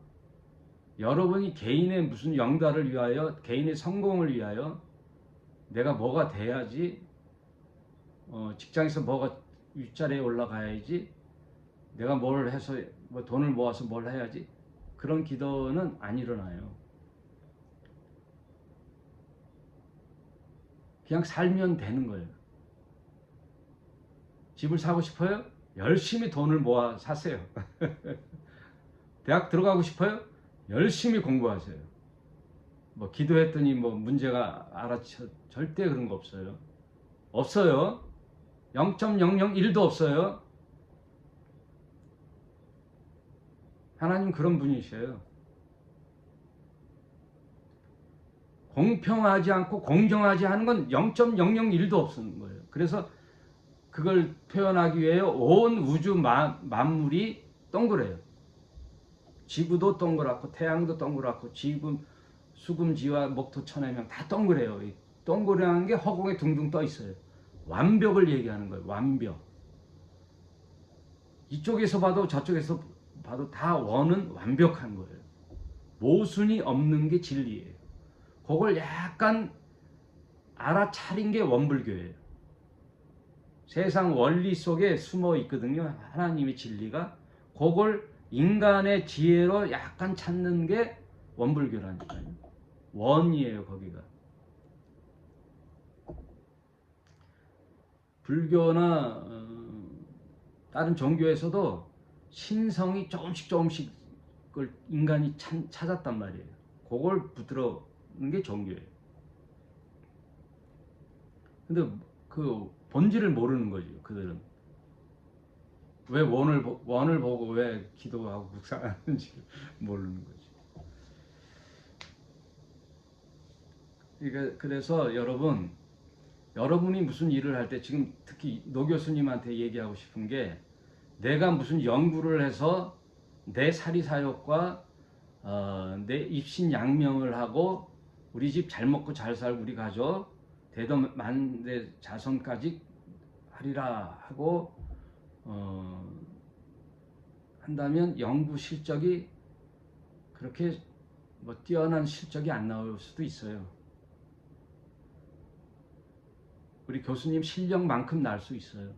여러분이 개인의 무슨 영달을 위하여, 개인의 성공을 위하여 내가 뭐가 돼야지, 직장에서 뭐가 윗자리에 올라가야지, 내가 뭘 해서 뭐 돈을 모아서 뭘 해야지, 그런 기도는 안 일어나요. 그냥 살면 되는 거예요. 집을 사고 싶어요? 열심히 돈을 모아 사세요. 대학 들어가고 싶어요? 열심히 공부하세요. 뭐 기도했더니 뭐 문제가 절대 그런 거 없어요. 없어요. 0.001도 없어요. 하나님 그런 분이셔요. 공평하지 않고 공정하지 않은 건 0.001도 없는 거예요. 그래서 그걸 표현하기 위해 온 우주 만물이 동그래요. 지구도 동그랗고 태양도 동그랗고 지구 수금지와 목토 천해명 다 동그래요. 동그란 게 허공에 둥둥 떠 있어요. 완벽을 얘기하는 거예요. 완벽. 이쪽에서 봐도 저쪽에서 봐도 다 원은 완벽한 거예요. 모순이 없는 게 진리예요. 그걸 약간 알아차린 게 원불교예요. 세상 원리 속에 숨어 있거든요. 하나님의 진리가. 그걸 인간의 지혜로 약간 찾는 게 원불교라니까요. 원이에요, 거기가. 불교나 다른 종교에서도 신성이 조금씩을 인간이 찾았단 말이에요. 그걸 붙들어는 게 종교예요. 근데 그 본질을 모르는 거죠, 그들은. 왜 원을 보고 왜 기도하고 묵상하는지 모르는 거죠. 그러니까 그래서 여러분이 무슨 일을 할 때 지금 특히 노 교수님한테 얘기하고 싶은 게 내가 무슨 연구를 해서 내 사리사욕과 내 입신양명을 하고 우리 집 잘 먹고 잘 살고 우리 가족 대도만대 자손까지 하리라 하고 한다면 연구 실적이 그렇게 뭐 뛰어난 실적이 안 나올 수도 있어요. 우리 교수님 실력만큼 날 수 있어요.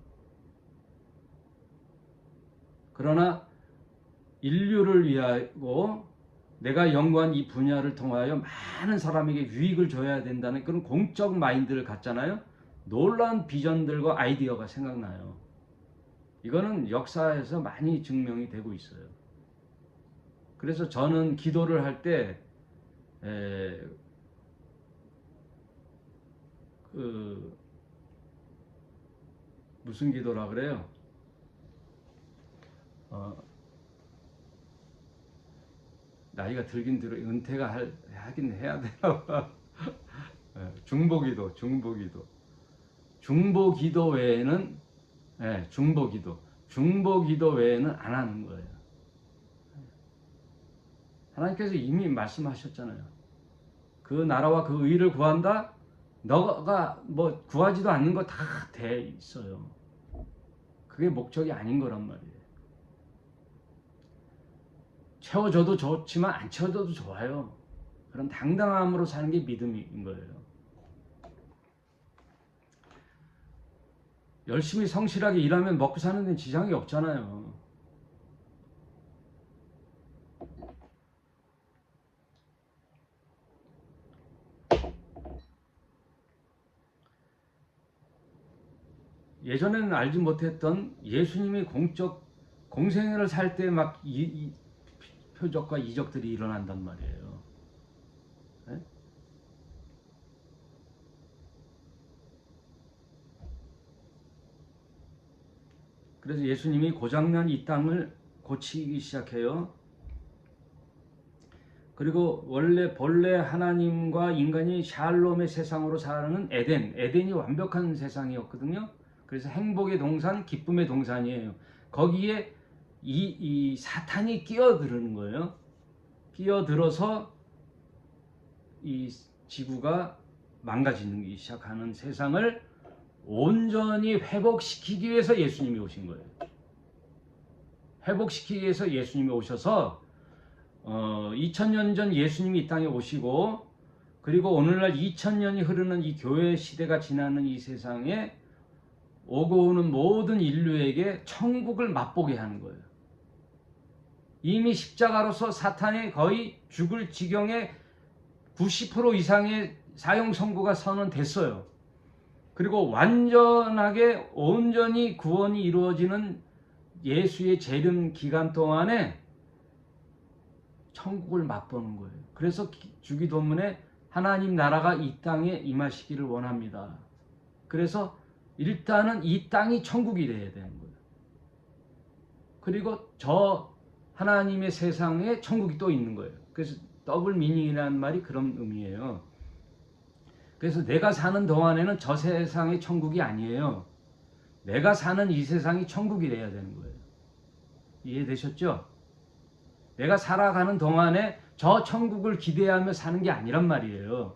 그러나 인류를 위하고 내가 연구한 이 분야를 통하여 많은 사람에게 유익을 줘야 된다는 그런 공적 마인드를 갖잖아요. 놀라운 비전들과 아이디어가 생각나요. 이거는 역사에서 많이 증명이 되고 있어요. 그래서 저는 기도를 할 때 무슨 기도라 그래요? 나이가 들긴 들어 은퇴가 하긴 해야 되나? 중보기도 외에는 중보기도 외에는 안 하는 거예요. 하나님께서 이미 말씀하셨잖아요. 그 나라와 그 의를 구한다. 너가 뭐 구하지도 않는 거 다 돼 있어요. 그게 목적이 아닌 거란 말이에요. 채워줘도 좋지만 안 채워줘도 좋아요. 그런 당당함으로 사는 게 믿음인 거예요. 열심히 성실하게 일하면 먹고 사는 데는 지장이 없잖아요. 예전에는 알지 못했던 예수님이 공생애를 살 때 막 표적과 이적들이 일어난단 말이에요. 네? 그래서 예수님이 고장난 이 땅을 고치기 시작해요. 그리고 본래 하나님과 인간이 샬롬의 세상으로 사는 에덴이 완벽한 세상이었거든요. 그래서 행복의 동산, 기쁨의 동산이에요. 거기에 이 사탄이 끼어드는 거예요. 끼어들어서 이 지구가 망가지기 시작하는 세상을 온전히 회복시키기 위해서 예수님이 오신 거예요. 회복시키기 위해서 예수님이 오셔서 2000년 전 예수님이 이 땅에 오시고 그리고 오늘날 2000년이 흐르는 이 교회 시대가 지나는 이 세상에 오고 오는 모든 인류에게 천국을 맛보게 하는 거예요. 이미 십자가로서 사탄이 거의 죽을 지경에 90% 이상의 사형 선고가 선언됐어요. 그리고 온전히 구원이 이루어지는 예수의 재림 기간 동안에 천국을 맛보는 거예요. 그래서 주기도문에 하나님 나라가 이 땅에 임하시기를 원합니다. 그래서 일단은 이 땅이 천국이 돼야 되는 거예요. 그리고 저 하나님의 세상에 천국이 또 있는 거예요. 그래서 더블 미닝이라는 말이 그런 의미예요. 그래서 내가 사는 동안에는 저 세상의 천국이 아니에요. 내가 사는 이 세상이 천국이 돼야 되는 거예요. 이해되셨죠? 내가 살아가는 동안에 저 천국을 기대하며 사는 게 아니란 말이에요.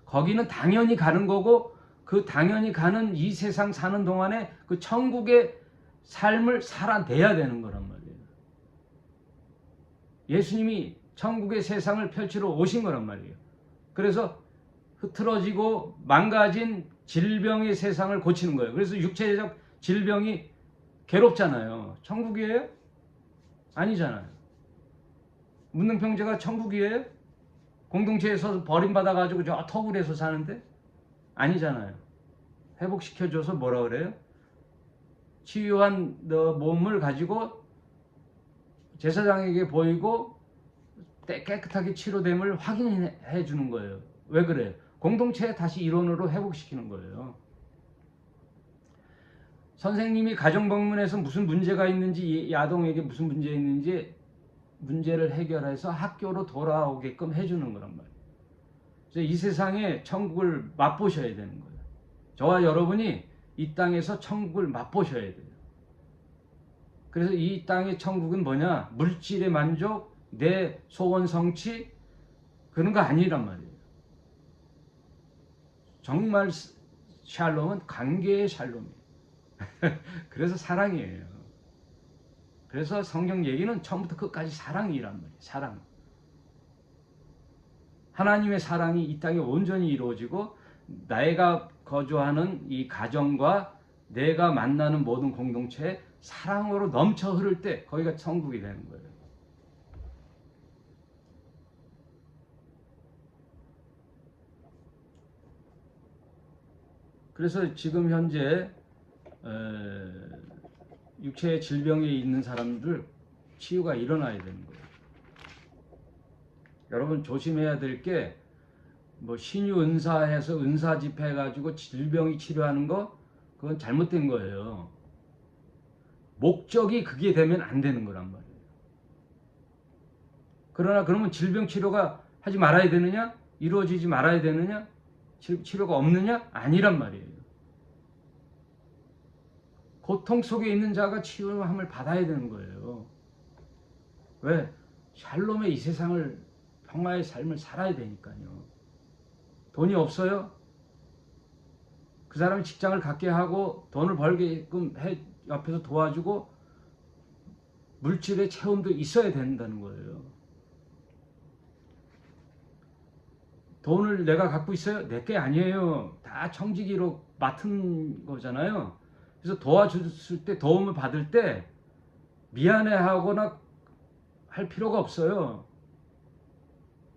거기는 당연히 가는 거고, 그 당연히 가는 이 세상 사는 동안에 그 천국의 삶을 살아내야 되는 거란 말이에요. 예수님이 천국의 세상을 펼치러 오신 거란 말이에요. 그래서 흐트러지고 망가진 질병의 세상을 고치는 거예요. 그래서 육체적 질병이 괴롭잖아요. 천국이에요? 아니잖아요. 문둥병자가 천국이에요? 공동체에서 버림받아가지고 저 터굴에서 사는데? 아니잖아요. 회복시켜줘서 뭐라 그래요? 치유한 몸을 가지고 제사장에게 보이고 깨끗하게 치료됨을 확인해 주는 거예요. 왜 그래요? 공동체에 다시 일원으로 회복시키는 거예요. 선생님이 가정 방문해서 무슨 문제가 있는지, 아동에게 무슨 문제 있는지 문제를 해결해서 학교로 돌아오게끔 해주는 거란 말이에요. 그래서 이 세상에 천국을 맛보셔야 되는 거예요. 저와 여러분이 이 땅에서 천국을 맛보셔야 돼요. 그래서 이 땅의 천국은 뭐냐? 물질의 만족, 내 소원 성취, 그런 거 아니란 말이에요. 정말 샬롬은 관계의 샬롬이에요. 그래서 사랑이에요. 그래서 성경 얘기는 처음부터 끝까지 사랑이란 말이에요. 사랑. 하나님의 사랑이 이 땅에 온전히 이루어지고 내가 거주하는 이 가정과 내가 만나는 모든 공동체에 사랑으로 넘쳐 흐를 때 거기가 천국이 되는 거예요. 그래서 지금 현재 육체의 질병에 있는 사람들 치유가 일어나야 되는 거예요. 여러분 조심해야 될 게 뭐 신유 은사해서 은사 집회 해가지고 질병이 치료하는 거, 그건 잘못된 거예요. 목적이 그게 되면 안 되는 거란 말이에요. 그러나 그러면 질병 치료가 하지 말아야 되느냐? 이루어지지 말아야 되느냐? 치료가 없느냐? 아니란 말이에요. 고통 속에 있는 자가 치유함을 받아야 되는 거예요. 왜? 샬롬의 이 세상을, 평화의 삶을 살아야 되니까요. 돈이 없어요? 그 사람이 직장을 갖게 하고 돈을 벌게끔 해, 옆에서 도와주고 물질의 체험도 있어야 된다는 거예요. 돈을 내가 갖고 있어요? 내 게 아니에요. 다 청지기로 맡은 거잖아요. 그래서 도와줬을 때, 도움을 받을 때 미안해하거나 할 필요가 없어요.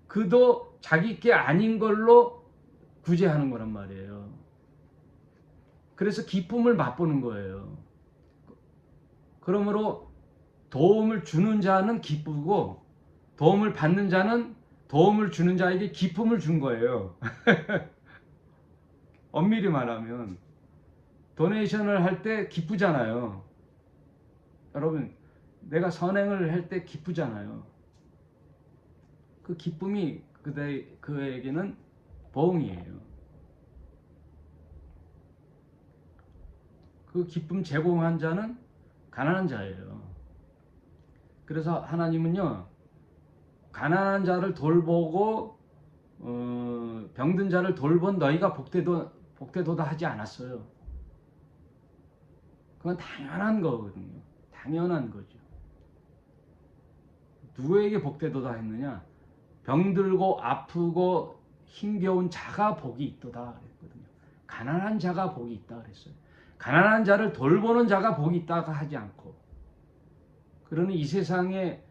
그도 자기 게 아닌 걸로 구제하는 거란 말이에요. 그래서 기쁨을 맛보는 거예요. 그러므로 도움을 주는 자는 기쁘고 도움을 받는 자는 도움을 주는 자에게 기쁨을 준 거예요. 엄밀히 말하면 도네이션을 할 때 기쁘잖아요. 여러분, 내가 선행을 할 때 기쁘잖아요. 그 기쁨이 그에게는 보응이에요. 그 기쁨 제공한 자는 가난한 자예요. 그래서 하나님은요, 가난한 자를 돌보고 병든 자를 돌본 너희가 복되도다 하지 않았어요. 그건 당연한 거거든요. 당연한 거죠. 누구에게 복되도다 했느냐? 병들고 아프고 힘겨운 자가 복이 있도다 그랬거든요. 가난한 자가 복이 있다 그랬어요. 가난한 자를 돌보는 자가 복이 있다가 하지 않고, 그러니 이 세상에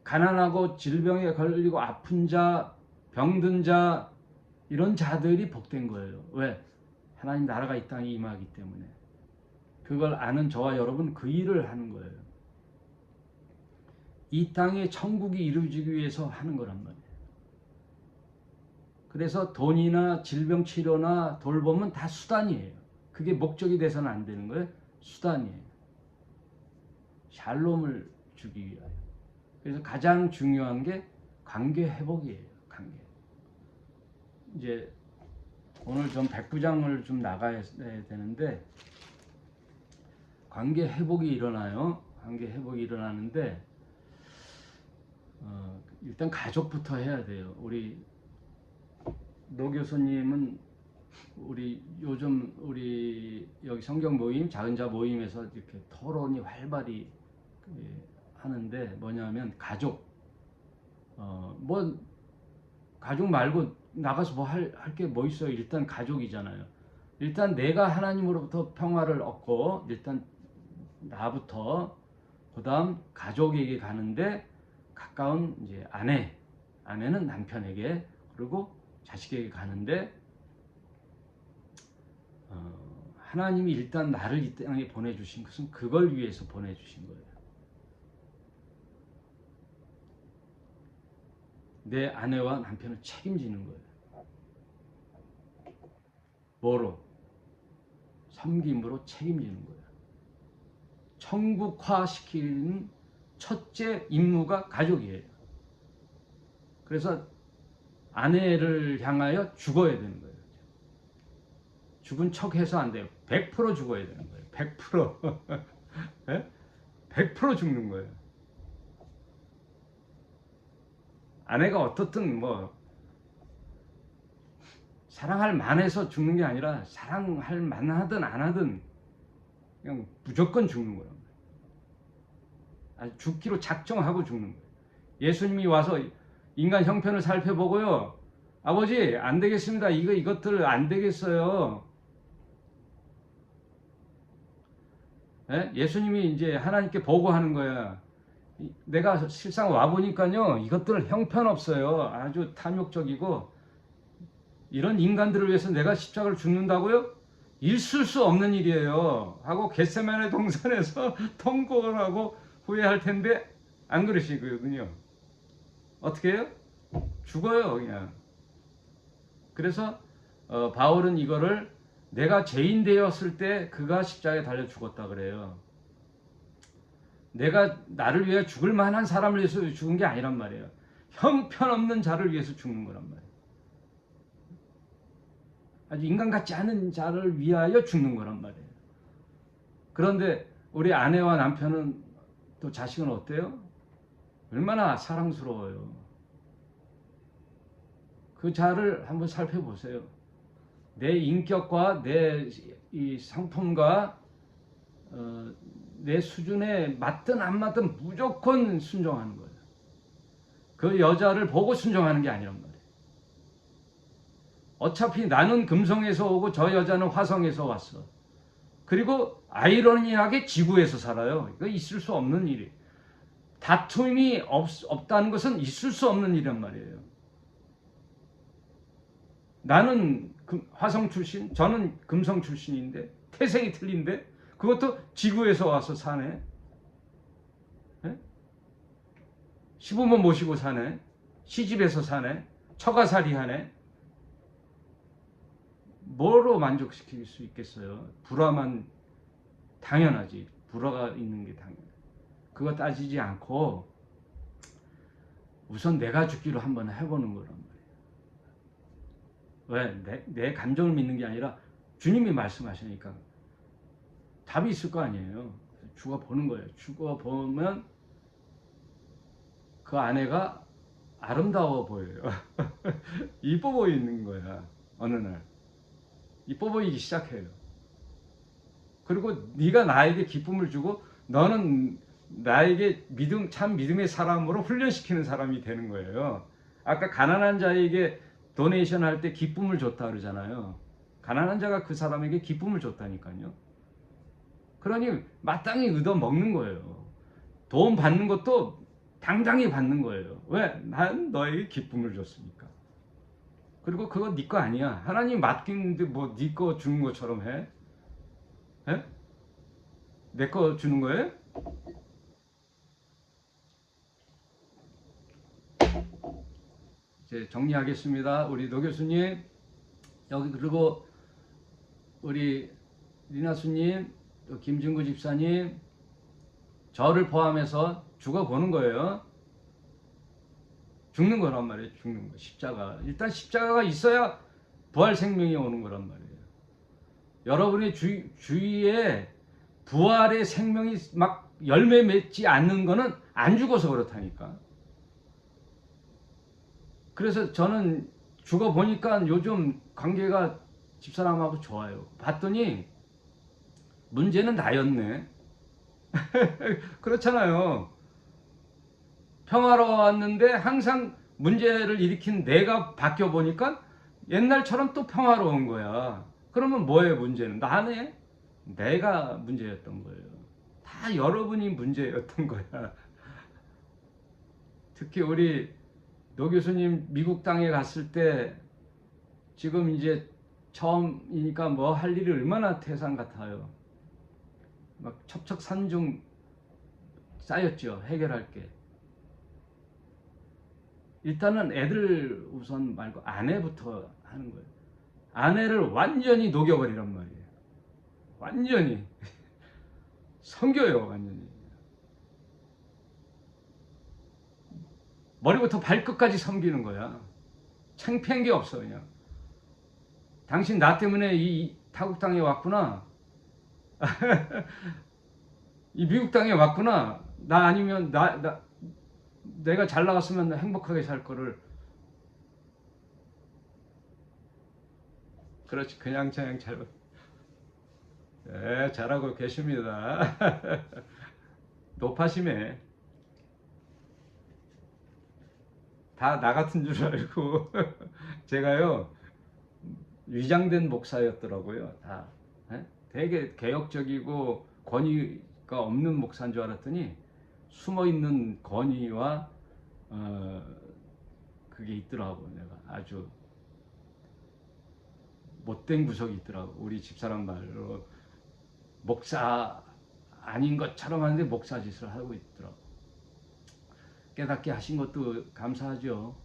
가난하고 질병에 걸리고 아픈 자, 병든 자, 이런 자들이 복된 거예요. 왜? 하나님 나라가 이 땅에 임하기 때문에. 그걸 아는 저와 여러분 그 일을 하는 거예요. 이 땅에 천국이 이루어지기 위해서 하는 거란 말이에요. 그래서 돈이나 질병 치료나 돌봄은 다 수단이에요. 그게 목적이 돼서는 안 되는 거예요. 수단이에요. 샬롬을 주기 위하여. 그래서 가장 중요한 게 관계 회복이에요. 관계. 이제 오늘 좀 백부장을 좀 나가야 되는데 관계 회복이 일어나요. 관계 회복이 일어나는데 일단 가족부터 해야 돼요. 우리 노 교수님은 요즘 우리 여기 성경 모임, 작은 자 모임에서 이렇게 토론이 활발히 하는데 뭐냐면 가족, 뭐 가족 말고 나가서 뭐 할 게 뭐 있어요? 일단 가족이잖아요. 일단 내가 하나님으로부터 평화를 얻고 일단 나부터 그다음 가족에게 가는데 가까운 이제 아내는 남편에게 그리고 자식에게 가는데 하나님이 일단 나를 이 땅에 보내주신 것은 그걸 위해서 보내주신 거예요. 내 아내와 남편을 책임지는 거예요. 뭐로? 섬김으로 책임지는 거예요. 천국화시키는 첫째 임무가 가족이에요. 그래서 아내를 향하여 죽어야 되는 거예요. 죽은 척 해서 안 돼요. 100% 죽어야 되는 거예요. 100%. 네? 100% 죽는 거예요. 아내가 어떻든 뭐 사랑할 만해서 죽는 게 아니라 사랑할 만하든 안 하든 그냥 무조건 죽는 거예요. 아주 죽기로 작정하고 죽는 거예요. 예수님이 와서 인간 형편을 살펴보고요. 아버지 안 되겠습니다. 이것들 안 되겠어요. 예? 예수님이 이제 하나님께 보고하는 거야. 내가 실상 와보니까요. 이것들 형편없어요. 아주 탐욕적이고 이런 인간들을 위해서 내가 십자가를 죽는다고요? 있을 수 없는 일이에요. 하고 겟세마네 동산에서 통곡을 하고 후회할 텐데 안 그러시거든요. 어떻게 해요? 죽어요 그냥. 그래서 바울은 이거를 내가 죄인 되었을 때 그가 십자가에 달려 죽었다 그래요. 내가 나를 위해 죽을 만한 사람을 위해서 죽은 게 아니란 말이에요. 형편없는 자를 위해서 죽는 거란 말이에요. 아주 인간 같지 않은 자를 위하여 죽는 거란 말이에요. 그런데 우리 아내와 남편은 또 자식은 어때요? 얼마나 사랑스러워요. 그 자를 한번 살펴보세요. 내 인격과 내 이 성품과 내 수준에 맞든 안 맞든 무조건 순종하는 거예요. 그 여자를 보고 순종하는 게 아니란 말이에요. 어차피 나는 금성에서 오고 저 여자는 화성에서 왔어. 그리고 아이러니하게 지구에서 살아요. 이거 있을 수 없는 일이에요. 다툼이 없다는 것은 있을 수 없는 일이란 말이에요. 나는 화성 출신, 저는 금성 출신인데 태생이 틀린데 그것도 지구에서 와서 사네. 네? 시부모 모시고 사네. 시집에서 사네. 처가살이 하네. 뭐로 만족시킬 수 있겠어요? 불화만 당연하지. 불화가 있는 게 당연해. 그거 따지지 않고 우선 내가 죽기로 한번 해보는 거란 말이에요. 왜? 내 감정을 믿는 게 아니라 주님이 말씀하시니까 답이 있을 거 아니에요. 죽어보는 거예요. 죽어보면 그 아내가 아름다워 보여요. 이뻐 보이는 거야. 어느 날. 이뻐 보이기 시작해요. 그리고 네가 나에게 기쁨을 주고 너는 나에게 참 믿음의 사람으로 훈련시키는 사람이 되는 거예요. 아까 가난한 자에게 도네이션 할 때 기쁨을 줬다 그러잖아요. 가난한 자가 그 사람에게 기쁨을 줬다니까요. 그러니 마땅히 얻어 먹는 거예요. 돈 받는 것도 당당히 받는 거예요. 왜? 난 너에게 기쁨을 줬으니까. 그리고 그거 네 거 아니야. 하나님 맡기는데 뭐 네 거 주는 것처럼 해? 해? 내 거 주는 거예요? 이제 정리하겠습니다. 우리 노 교수님, 여기 그리고 우리 리나수님, 또 김진구 집사님, 저를 포함해서 죽어보는 거예요. 죽는 거란 말이에요. 죽는 거. 십자가. 일단 십자가가 있어야 부활 생명이 오는 거란 말이에요. 여러분의 주위에 부활의 생명이 막 열매 맺지 않는 거는 안 죽어서 그렇다니까. 그래서 저는 죽어보니까 요즘 관계가 집사람하고 좋아요. 봤더니 문제는 나였네. 그렇잖아요. 평화로웠는데 항상 문제를 일으킨 내가 바뀌어 보니까 옛날처럼 또 평화로운 거야. 그러면 뭐예요, 문제는? 나네? 내가 문제였던 거예요. 다 여러분이 문제였던 거야. 특히 우리 노 교수님 미국 땅에 갔을 때 지금 이제 처음이니까 뭐 할 일이 얼마나 태산 같아요. 막 첩첩산중 쌓였죠. 해결할 게. 일단은 애들 우선 말고 아내부터 하는 거예요. 아내를 완전히 녹여버리란 말이에요. 완전히. 섬겨요, 완전히. 머리부터 발끝까지 섬기는 거야. 창피한 게 없어, 그냥. 당신 나 때문에 이 타국 땅에 왔구나. 이 미국 땅에 왔구나. 나 아니면 내가 잘 나갔으면 행복하게 살 거를. 그렇지, 그냥 잘. 네, 잘하고 계십니다. 높아심에 다 나 같은 줄 알고 제가요 위장된 목사였더라고요. 다 되게 개혁적이고 권위가 없는 목사인 줄 알았더니 숨어있는 권위와 그게 있더라고. 내가 아주 못된 구석이 있더라고. 우리 집사람 말로 목사 아닌 것처럼 하는데 목사 짓을 하고 있더라고. 깨닫게 하신 것도 감사하죠.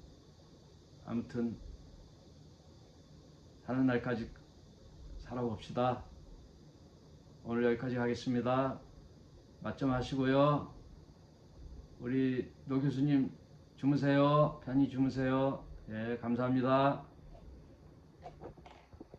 아무튼 하는 날까지 살아봅시다. 오늘 여기까지 하겠습니다. 맞점 하시고요. 우리 노 교수님 주무세요. 편히 주무세요. 예, 감사합니다.